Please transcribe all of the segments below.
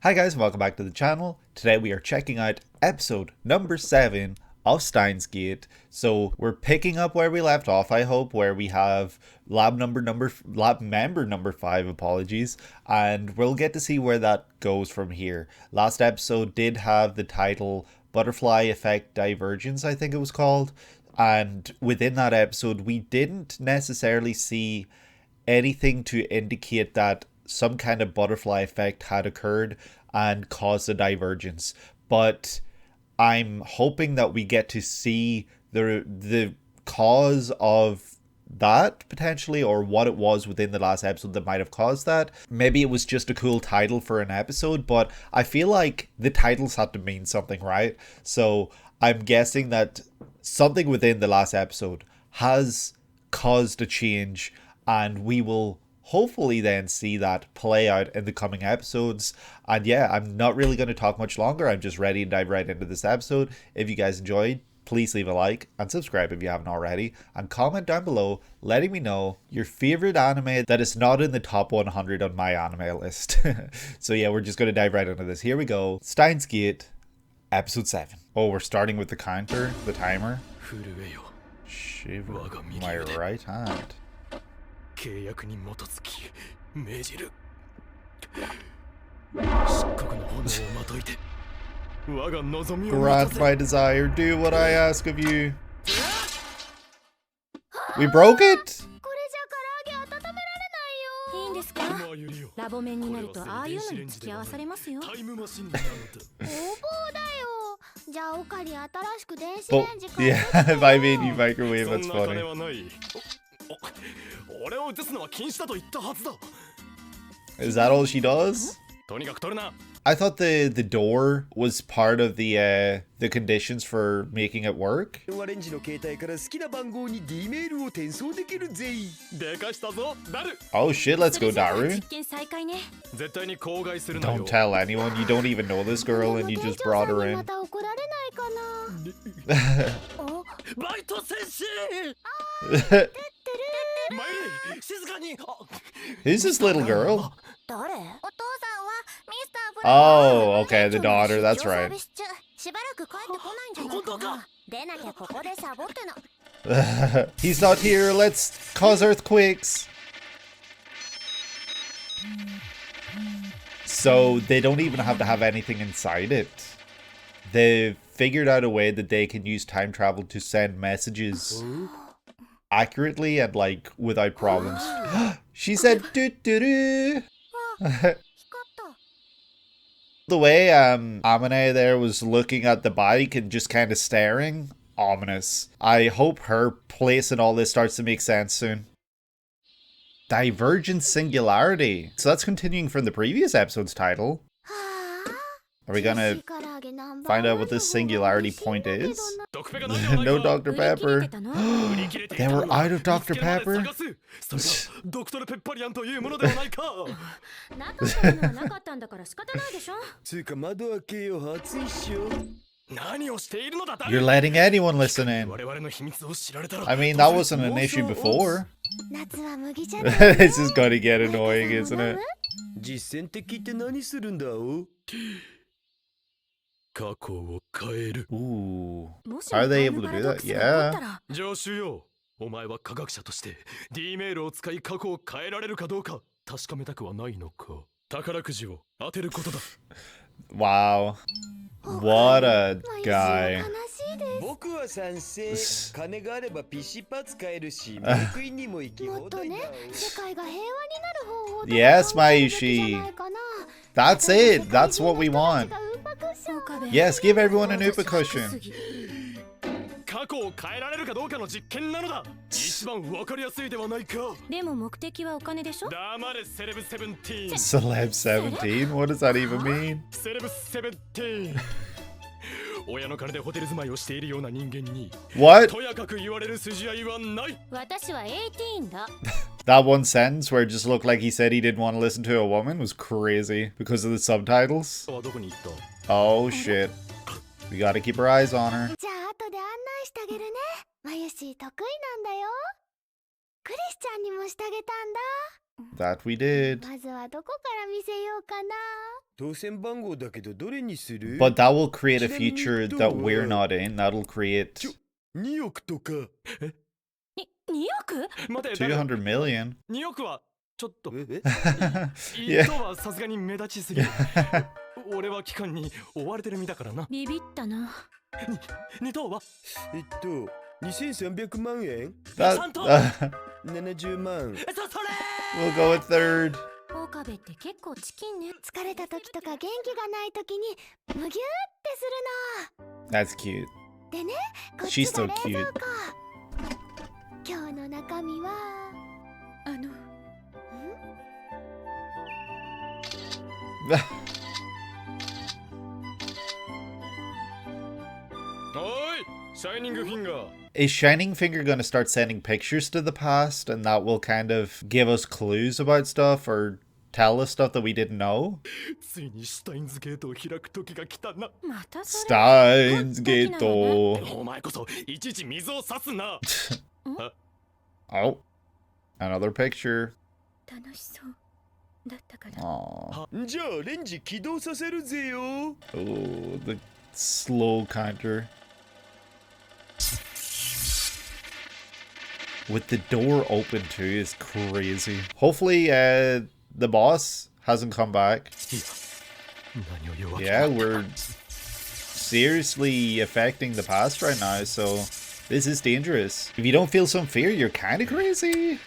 Hi guys, and welcome back to the channel. Today we are checking out episode number 7 of Steins. So we're picking up where we left off, I hope, where we have lab member number 5, apologies, and we'll get to see where that goes from here. Last episode did have the title Butterfly Effect Divergence, I think it was called, and within that episode we didn't necessarily see anything to indicate that some kind of butterfly effect had occurred and caused a divergence. But I'm hoping that we get to see the cause of that potentially, or what it was within the last episode that might have caused that. Maybe it was just a cool title for an episode, but I feel like the titles had to mean something, right? So I'm guessing that something within the last episode has caused a change, and we will hopefully then see that play out in the coming episodes. And yeah, I'm not really going to talk much longer. I'm just ready to dive right into this episode. If you guys enjoyed, please leave a like and subscribe if you haven't already, and comment down below letting me know your favorite anime that is not in the top 100 on my anime list. So yeah, we're just going to dive right into this. Here we go. Steins Gate, episode 7. Oh, we're starting with the counter, the timer. Shiver my right hand. Grant my desire, do what I ask of you. We broke it? Oh, yeah, if I made you microwave, that's funny. Is that all she does? I thought the door was part of the conditions for making it work. Oh shit, let's go, Daru. Don't tell anyone, you don't even know this girl and you just brought her in. Who's this little girl? Oh, okay, the daughter, that's right. He's not here, let's cause earthquakes. So they don't even have to have anything inside it. They've figured out a way that they can use time travel to send messages accurately and like without problems. She said doo doo doo. The way Amane there was looking at the bike and just kind of staring, ominous. I hope her place in all this starts to make sense soon. Divergent singularity. So that's continuing from the previous episode's title. Are we gonna find out what this singularity point is? No Dr. Pepper. They were out of Dr. Pepper? You're letting anyone listen in. I mean, that wasn't an issue before. This is gonna get annoying, isn't it? Ooh. Are they able to do that? Yeah. Wow. What a guy. Yes, Mayushi. That's it. That's what we want. Yes, give everyone an Upa cushion. Celeb 17? What does that even mean? What? That one sentence where it just looked like he said he didn't want to listen to a woman was crazy because of the subtitles. Oh shit. We gotta keep our eyes on her. That we did. まずはどこから見せようかな。当選番号だけどどれにする But that will create a future that we're not in. That'll create 2億とか。2億？待て、 200 million. 2億はちょっと。え1等はさすがに目立ちすぎる。俺は期間に追われてる身だからな。ビビったな。2等は2300万円 That, 3等。 70万。それ we'll go with third. 岡部って結構チキンね。疲れた時とか元気がない時にむぎゅーってする That's cute. の。でね、こっ She's ちが so 冷 cute. 蔵庫。今日の中身はおい、シャイニングフィンガー。 Is Shining Finger going to start sending pictures to the past and that will kind of give us clues about stuff or tell us stuff that we didn't know? ついにシュタインズゲートを開く時が来たな。またそれ。 Steins Gate. お前こそいちいち水を差すな。 Oh, another picture. 楽しそうだったから。 Aww. じゃあレンジ起動させるぜよ。 Oh, the slow counter. With the door open too is crazy. Hopefully, the boss hasn't come back. 何を弱気 Yeah, we're seriously affecting the past right now, so this is dangerous. If you don't feel some fear, you're kind of crazy.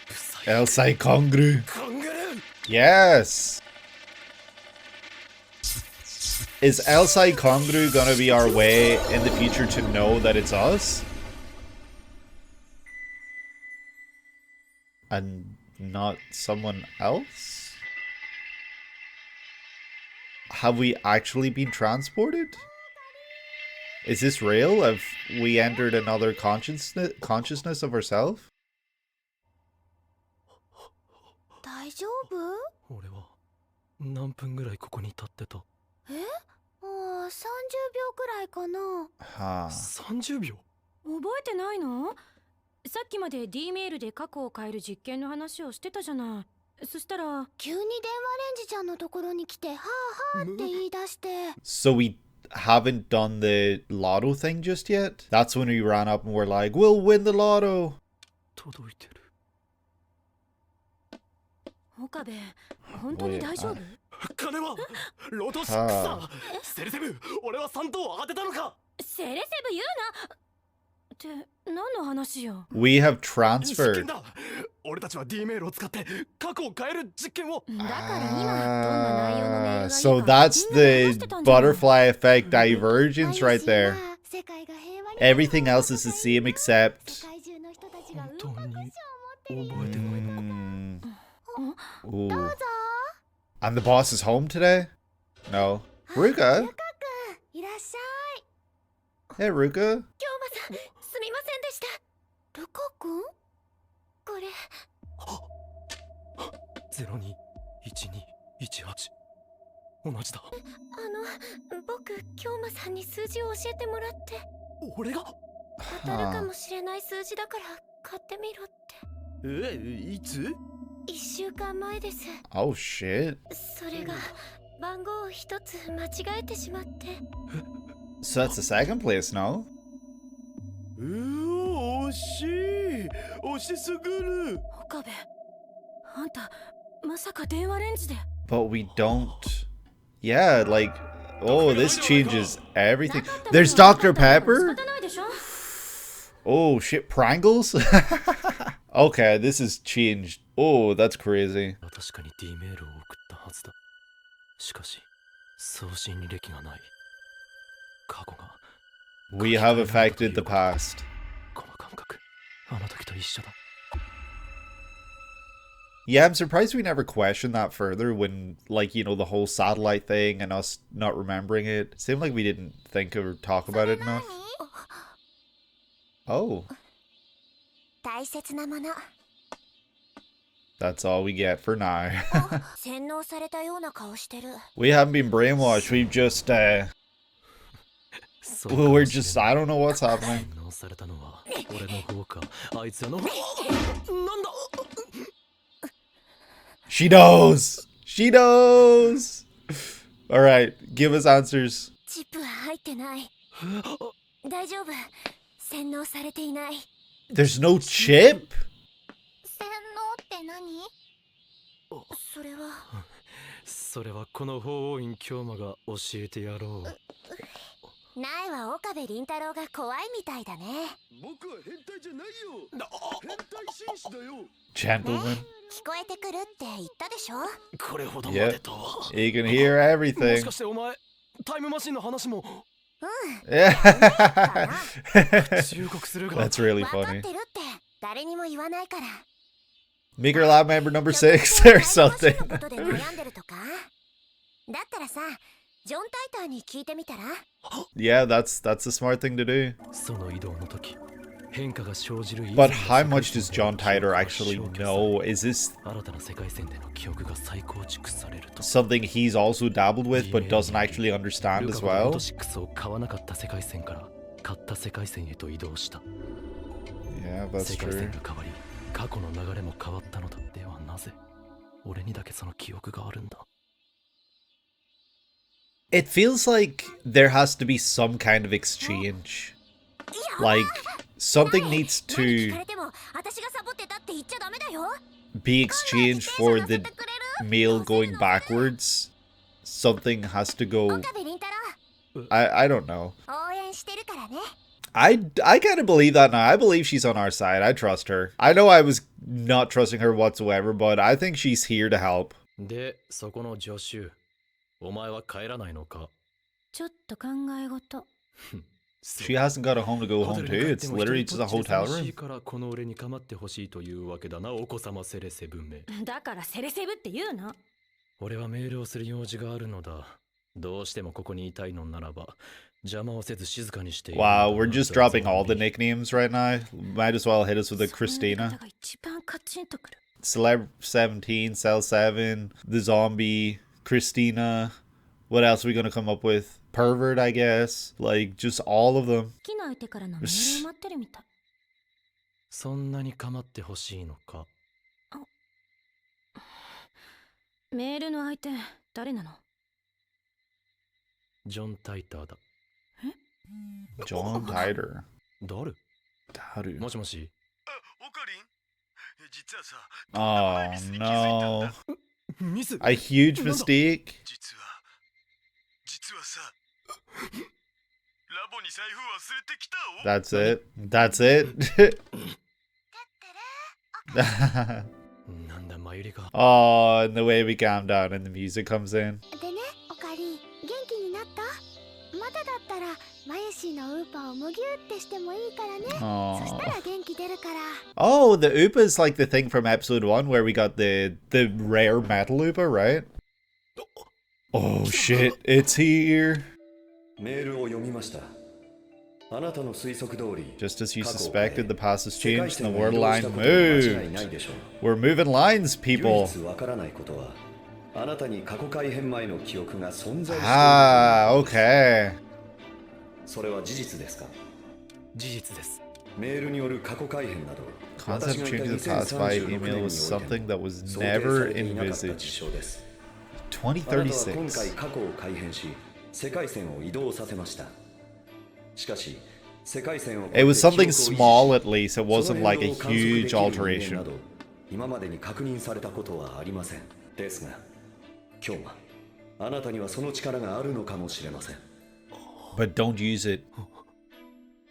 El Sai Kongru. カンガルー。 Yes. Is El Sai Kongru gonna be our way in the future to know that it's us? And not someone else? Have we actually been transported? Is this real? Have we entered another consciousness of ourselves? 大丈夫？俺は何分ぐらいここに立ってた？ああ、30秒くらいかな。 Huh. 30秒。覚えてないの？さっきまで D メールで過去を変える実験の話をしてたじゃない。そしたら急に電話レンジちゃんのところに来て、はあはあって言い出して。 So we haven't done the lotto thing just yet? That's when we ran up and were like, we'll win the lotto. 届いてる。岡部、本当に大丈夫？金はロト6さ。セレセブ、俺は3等を当てたのか。セレセブ言うな。って何の話よ。 We have 実 transferred. 験だ。俺たちは D メールを使って過去を変える実験を。だから今どんな内容のメールがいいか So that's みんなで話し the てたんじゃない？ butterfly effect divergence right there. 世界が平和に Everything else is the same except. 世界中の人たちが本当にうんここしを持ってるよ。覚えてないのか。 Ooh. どうぞ。 And the boss is home today? No. Ruka? ルカ君、いらっしゃい。 Hey, Ruka. 京馬さん、すみませんでした。ルカ君？これ。 021218同じだ。僕、京馬さんに数字を教えてもらって、俺が当たるかもしれない数字だから買ってみろって。いつ1週間前です。 Oh, shit. それが番号を一つ間違えてしまって。 So that's the second place, no? 惜しい惜しすぎる。岡部、あんたまさか電話レンジで。 But we don't. Yeah, like. Oh, this changes everything. There's Dr. Pepper? 仕方ないでしょ。 Oh, shit. Prangles? Okay, this has changed. Oh, that's crazy. 確かに D メールを送ったはずだ。しかし送信履歴がない。過去が We have affected the past. この感覚、あの時と一緒だ。 Yeah, I'm surprised we never questioned that further when, like, you know, the whole satellite thing and us not remembering it. It seemed like we didn't think or talk about it enough. Oh, 大切なもの。 that's all we get for now. 洗脳されたような顔してる。 We haven't been brainwashed. We've just, well, we're just, I don't know what's happening. 洗脳されたのは俺の方か、あいつらの方。なんだ。She knows! She knows! Alright, give us answers. チップは入ってない。大丈夫。洗脳されていない。There's no chip? 洗脳って何？それは。それはこの法王院京馬が教えてやろう。苗は岡部倫太郎が怖いみたいだね。僕は変態じゃないよ。変態紳士だよ。Gentlemen. 聞こえてくるって言ったでしょ。これほどまで Yep. とは。 You can hear も everything. しかしてお前タイムマシンの話も Yeah. 忠告するが That's really 分かっ funny. てるって誰にも言わないから。Make her lab member number 6 or something. のことで悩んでるとか？だったらさ、ジョン・タイターに聞いてみたら？ Yeah, that's a smart thing to do. その移動の時変化が生じる But how much does John Titor actually know? Is this 新たな世界線での記憶が再構築されると something he's also dabbled with but doesn't actually understand ル as カはロ well? ト6を買わなかった世界線から買った世界線へと移動した Yeah, that's 世界線 true. が変わり過去の流れも変わったのだ。ではなぜ俺にだけその記憶があるんだ。 It feels like there has to be some kind of exchange. Like, something needs 何聞 to かれても私がサボってたって言っちゃダメだよ。 be exchanged for the meal going backwards. Something has to go. 岡部倫太郎、 I don't know. 応援してるからね。I kind of believe that now. I believe she's on our side. I trust her. I know I was not trusting her whatsoever, but I think she's here to help. でそこの助手お前は帰らないのか。ちょっと考え事。 She hasn't got a home to go home to. It's literally just a hotel room. からこの俺に構ってほしいというわけだな、お子様セレセ文明。だからセレセブって言うの。俺はメールをする用事があるのだ。どうしてもここにいたいのならば邪魔をせず静かにしているのだ Wow, we're just dropping all the nicknames right now. Might as well hit us with a その言い Christina. 方が一番カチンとくる。 Celeb 17, Cell 7, The Zombie, Christina. What else are we gonna come up with? Pervert, I guess. Like, just all of them. 好きな相手からのメールを待ってるみたい。そんなに構ってほしいのか。メールの相手誰なの？ジョン・タイターだ。 John Titor. 誰？ Taru. もしもし。あ、オカリン？実はさ、 Oh no. ミス。 A huge mistake. 実はさ、ラボに財布忘れてきたお。 That's it. That's it. なんだマユリか。 Oh, and the way we calm down and the music comes in. でね、オカリン、元気になった？まだだったらマユシーのウーパをむぎゅってしてもいいからね。そした Oh. ら元気出るから。 Oh, the Oopa is like the thing from episode 1 where we got the rare metal Oopa, right? Oh shit, it's here. メールを読みました。あなたの推測通り、 Just as you suspected, the past has 世界 changed 線 and を the 移 word 動した line ことに間違い moved. ないでしょう。 We're moving lines, 唯 people. 一わからないことは、あなたに過去改変前の記憶が存在している Ah, okay. それは事実ですか？事実です。メールによる過去改変など、 Concept changing the past via email was something that was 想定 never されていなかった事 envisaged. 象です。あなたは今回2036. 過去を改変し、世界線を移動させました。しかし、世界線を It was something small at least. It その wasn't like a 変動を観測で huge きる人間な alteration. ど今までに確認されたことはありません。ですが、今日はあなたにはその力があるのかもしれません。 But don't use it.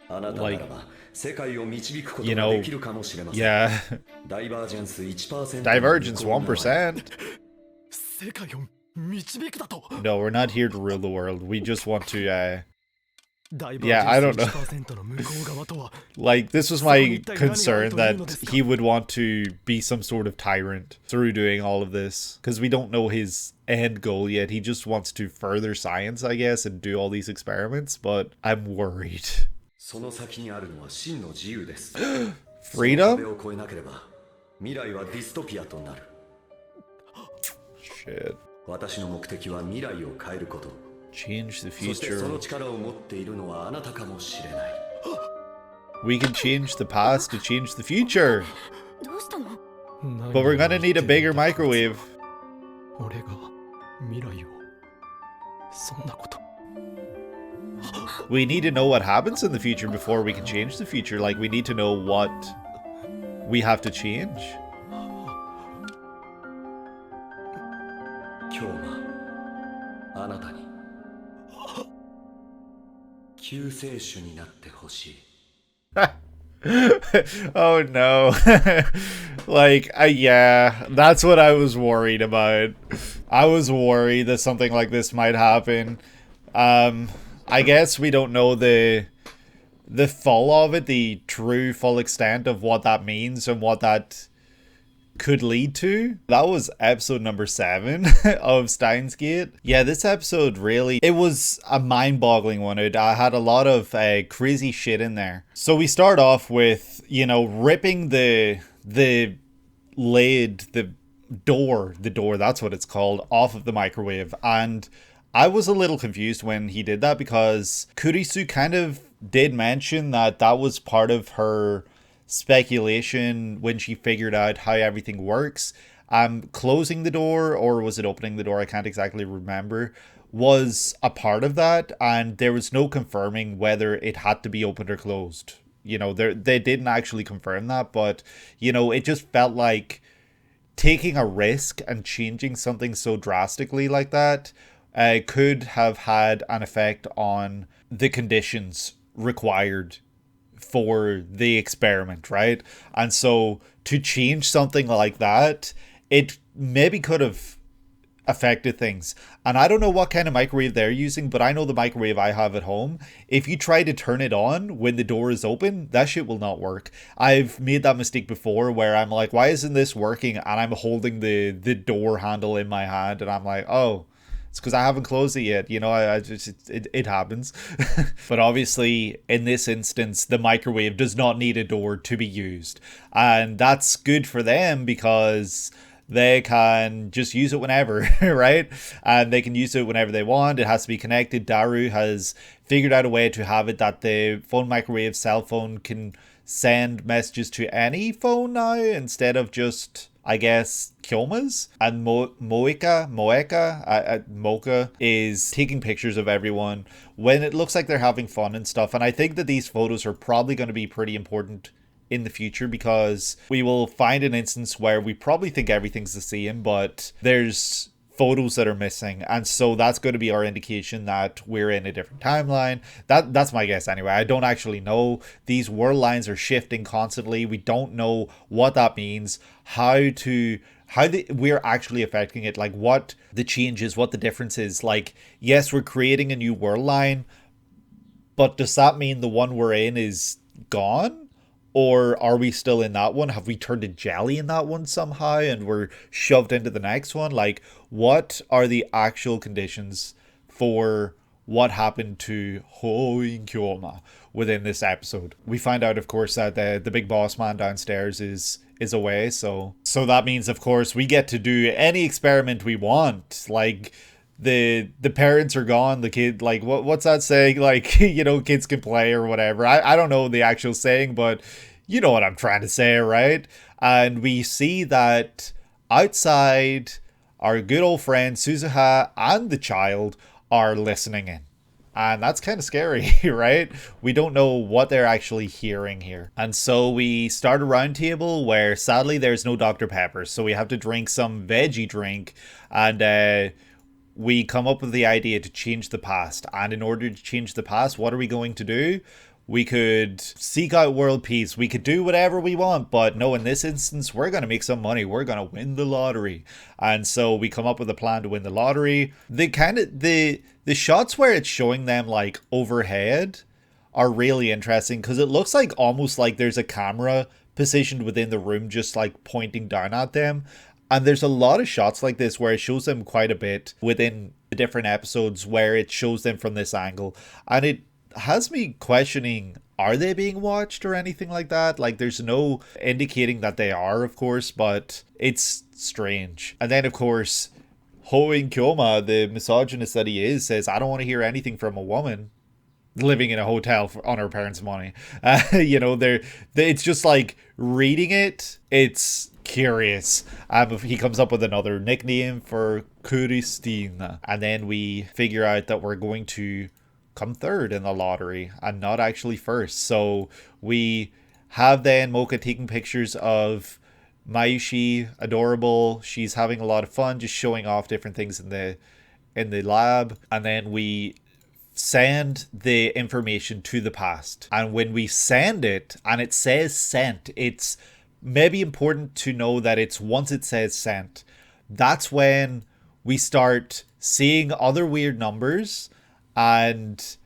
あなたならば世界を導くこと You が know, できるかもしれません。 Yeah. ダイバージェンス 1%。 Divergence 1%. 世界を導くだと。 No, we're not here to rule the world. We just want to, ダイ Yeah, I バ don't ージ know. ェンス 1% の向こう側とは like, this was my concern that he would want to be some sort of tyrant through doing all of this. Because we don't know his end goal yet. He just wants to further science, I guess, and do all these experiments. But I'm worried. その先にあるのは真の自由です。 Freedom? 壁を越えなければ未来はディストピアとなる。 Shit. 私の目的は未来を変えること。 Change the そしてそ future. の力を持っているのはあなたかもしれない。 We can change the past to change the future. どうしたの？ But we're gonna need a bigger microwave. 俺が未来をそんなこと We need to know what happens in the future before we can change the future. Like, we need to know what we have to change. 今日はあなたに救世主になってほしい。Oh no. Like, yeah, that's what I was worried about. I was worried that something like this might happen. I guess we don't know the full of it, the true full extent of what that means and what that could lead to. That was episode number 7 of Steins Gate. Yeah, this episode really, it was a mind-boggling one. I had a lot of crazy shit in there. So we start off with, you know, ripping the lid, the door, that's what it's called, off of the microwave. And I was a little confused when he did that because Kurisu kind of did mention that that was part of her speculation when she figured out how everything works. Closing the door, or was it opening the door? I can't exactly remember. Was a part of that, and there was no confirming whether it had to be opened or closed. You know, they didn't actually confirm that, but you know, it just felt like taking a risk and changing something so drastically like that could have had an effect on the conditions required for the experiment, right? And so to change something like that, it maybe could have affected things. And I don't know what kind of microwave they're using, but I know the microwave I have at home, if you try to turn it on when the door is open, that shit will not work. I've made that mistake before where I'm like, why isn't this working? And I'm holding the door handle in my hand and I'm like, oh, it's because I haven't closed it yet. You know, it happens. But obviously, in this instance, the microwave does not need a door to be used. And that's good for them because they can just use it whenever, right? And they can use it whenever they want. It has to be connected. Daru has figured out a way to have it that the phone microwave cell phone can send messages to any phone now instead of just, I guess, Kyouma's. And Moeka is taking pictures of everyone when it looks like they're having fun and stuff. And I think that these photos are probably going to be pretty important in the future because we will find an instance where we probably think everything's the same, but there's photos that are missing, and so that's going to be our indication that we're in a different timeline. That's my guess anyway. I don't actually know. These world lines are shifting constantly. We don't know what that means, how we're actually affecting it, like what the change is, what the difference is. Like, yes, we're creating a new world line, but does that mean the one we're in is gone? Or are we still in that one? Have we turned to jelly in that one somehow and we're shoved into the next one? Like, what are the actual conditions for what happened to Hoin Kyouma within this episode? We find out, of course, that the big boss man downstairs is away. So that means, of course, we get to do any experiment we want. Like, the parents are gone, the kid, like, what's that saying, like, you know, kids can play or whatever. I don't know the actual saying, but you know what I'm trying to say, right? And we see that outside, our good old friend Suzuha and the child are listening in. And that's kind of scary, right? We don't know what they're actually hearing here. And so we start a round table where sadly there's no Dr. Pepper. So we have to drink some veggie drink, and we come up with the idea to change the past. And in order to change the past, what are we going to do? We could seek out world peace. We could do whatever we want. But no, in this instance, we're going to make some money. We're going to win the lottery. And so we come up with a plan to win the lottery. The shots where it's showing them like overhead are really interesting because it looks like almost like there's a camera positioned within the room just like pointing down at them. And there's a lot of shots like this where it shows them quite a bit within the different episodes where it shows them from this angle. And it has me questioning, are they being watched or anything like that? Like, there's no indicating that they are, of course, but it's strange. And then, of course, Hoin Kyouma, the misogynist that he is, says, I don't want to hear anything from a woman. living in a hotel on her parents' money. It's just like reading it. It's curious. He comes up with another nickname for Christine, and then we figure out that we're going to come third in the lottery and not actually first. So we have then Mocha taking pictures of Mayushi, adorable. She's having a lot of fun, just showing off different things in the lab, and then we send the information to the past. And when we send it and it says sent, it's maybe important to know that it's once it says sent, that's when we start seeing other weird numbers and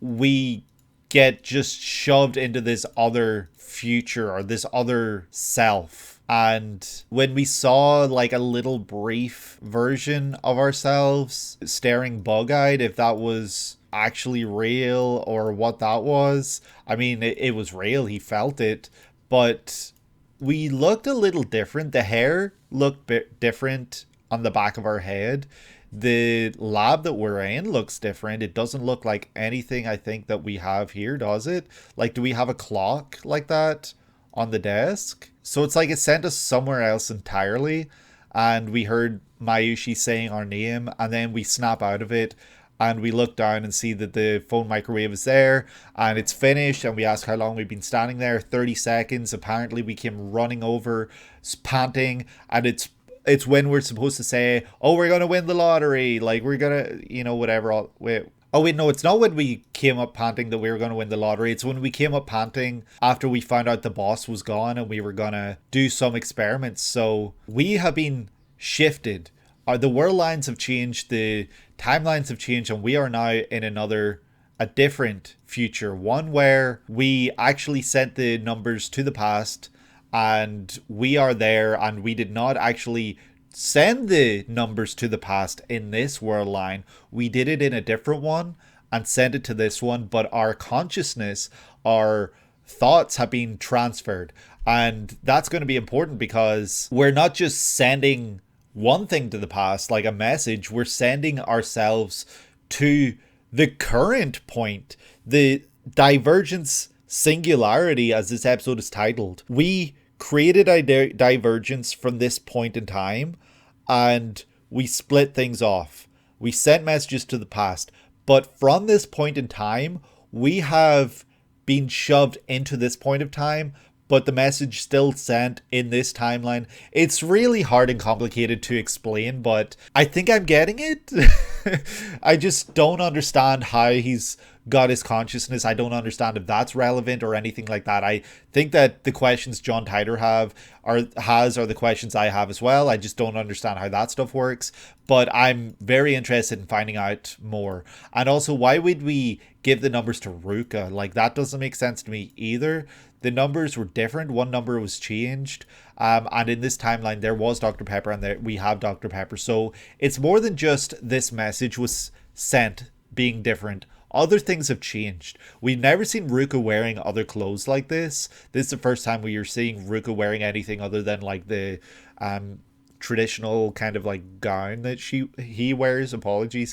we get just shoved into this other future or this other self. And when we saw like a little brief version of ourselves staring bug-eyed, if that was actually real or what that was, I mean, it was real. He felt it, but we looked a little different. The hair looked different on the back of our head. The lab that we're in looks different. It doesn't look like anything I think that we have here, does it? Like, do we have a clock like that on the desk? So it's like it sent us somewhere else entirely, and we heard Mayushi saying our name, and then we snap out of it and we look down and see that the phone microwave is there and it's finished, and we ask how long we've been standing there. 30 seconds. Apparently we came running over panting, and it's when we're supposed to say, oh, we're gonna win the lottery, like we're gonna, whatever. Wait, no, it's not when we came up panting that we were going to win the lottery. It's when we came up panting after we found out the boss was gone and we were going to do some experiments. So we have been shifted. The world lines have changed, the timelines have changed, and we are now in a different future. One where we actually sent the numbers to the past and we are there, and we did not actually send the numbers to the past in this world line. We did it in a different one and sent it to this one, but our consciousness, our thoughts have been transferred. And that's going to be important because we're not just sending one thing to the past, like a message, we're sending ourselves to the current point, the divergence singularity, as this episode is titled. We created a divergence from this point in time, and we split things off. We sent messages to the past, but from this point in time, we have been shoved into this point of time, but the message still sent in this timeline. It's really hard and complicated to explain, but I think I'm getting it. I just don't understand how he's got his consciousness. I don't understand if that's relevant or anything like that. I think that the questions John Titor are the questions I have as well. I just don't understand how that stuff works, but I'm very interested in finding out more. And also, why would we give the numbers to Ruka? Like, that doesn't make sense to me either. The numbers were different. One number was changed. And in this timeline, there was Dr. Pepper, and we have Dr. Pepper. So it's more than just this message was sent being different. Other things have changed. We've never seen Ruka wearing other clothes like this. This is the first time we are seeing Ruka wearing anything other than like the traditional kind of like gown that he wears.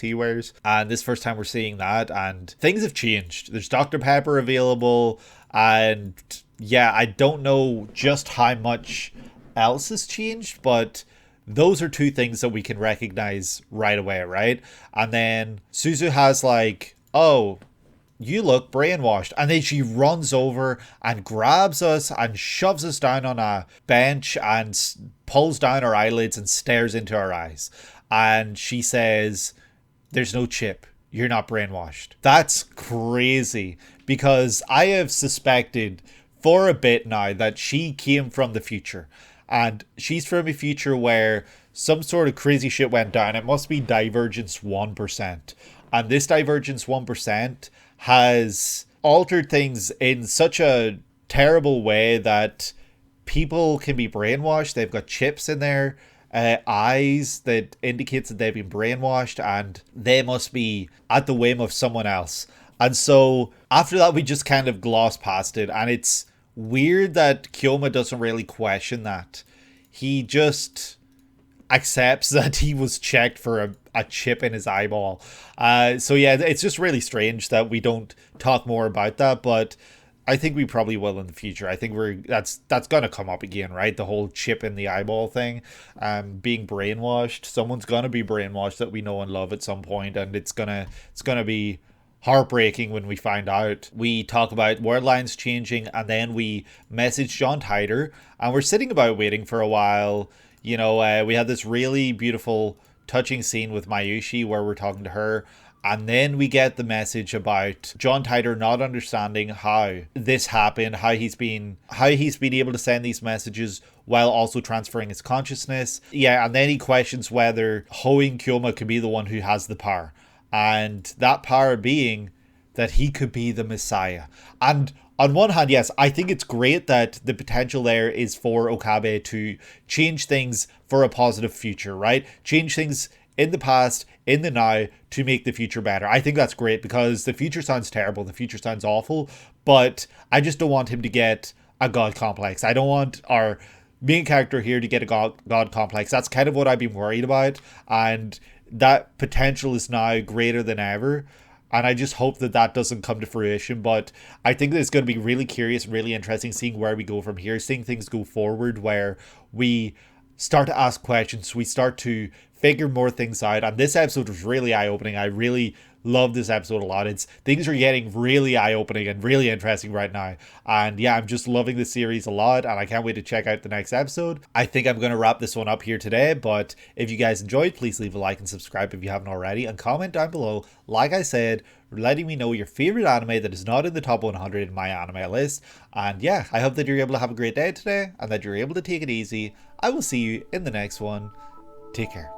He wears. And this first time we're seeing that, and things have changed. There's Dr. Pepper available, and yeah, I don't know just how much else has changed, but those are two things that we can recognize right away, right? And then Suzu has like, oh, you look brainwashed. And then she runs over and grabs us and shoves us down on a bench and pulls down our eyelids and stares into our eyes. And she says, there's no chip. You're not brainwashed. That's crazy, because I have suspected for a bit now that she came from the future. And she's from a future where some sort of crazy shit went down. It must be divergence 1%. And this divergence 1% has altered things in such a terrible way that people can be brainwashed. They've got chips in their eyes that indicates that they've been brainwashed, and they must be at the whim of someone else. And so after that, we just kind of gloss past it. And it's weird that Kyouma doesn't really question that. He just accepts that he was checked for a chip in his eyeball. So yeah, it's just really strange that we don't talk more about that, but I think we probably will in the future. I think that's gonna come up again, right? The whole chip in the eyeball thing, being brainwashed. Someone's gonna be brainwashed that we know and love at some point, and it's gonna be heartbreaking when we find out. We talk about world lines changing, and then we message John Titor, and we're sitting about waiting for a while. You know, we had this really beautiful, touching scene with Mayushi where we're talking to her, and then we get the message about John Titor not understanding how this happened, how he's been able to send these messages while also transferring his consciousness. Yeah, and then he questions whether Hoing Kyouma could be the one who has the power. And that power being that he could be the Messiah. And on one hand, yes, I think it's great that the potential there is for Okabe to change things for a positive future, right? Change things in the past, in the now, to make the future better. I think that's great because the future sounds terrible, the future sounds awful, but I just don't want him to get a god complex. I don't want our main character here to get a god complex. That's kind of what I've been worried about, and that potential is now greater than ever. And I just hope that that doesn't come to fruition. But I think that it's going to be really curious, really interesting seeing where we go from here, seeing things go forward where we start to ask questions, we start to figure more things out. And this episode was really eye-opening. I really love this episode a lot. Things are getting really eye-opening and really interesting right now. And yeah, I'm just loving the series a lot, and I can't wait to check out the next episode. I think I'm going to wrap this one up here today, but if you guys enjoyed, please leave a like and subscribe if you haven't already, and comment down below, like I said, letting me know your favorite anime that is not in the top 100 in my anime list. And yeah, I hope that you're able to have a great day today, and that you're able to take it easy. I will see you in the next one. Take care.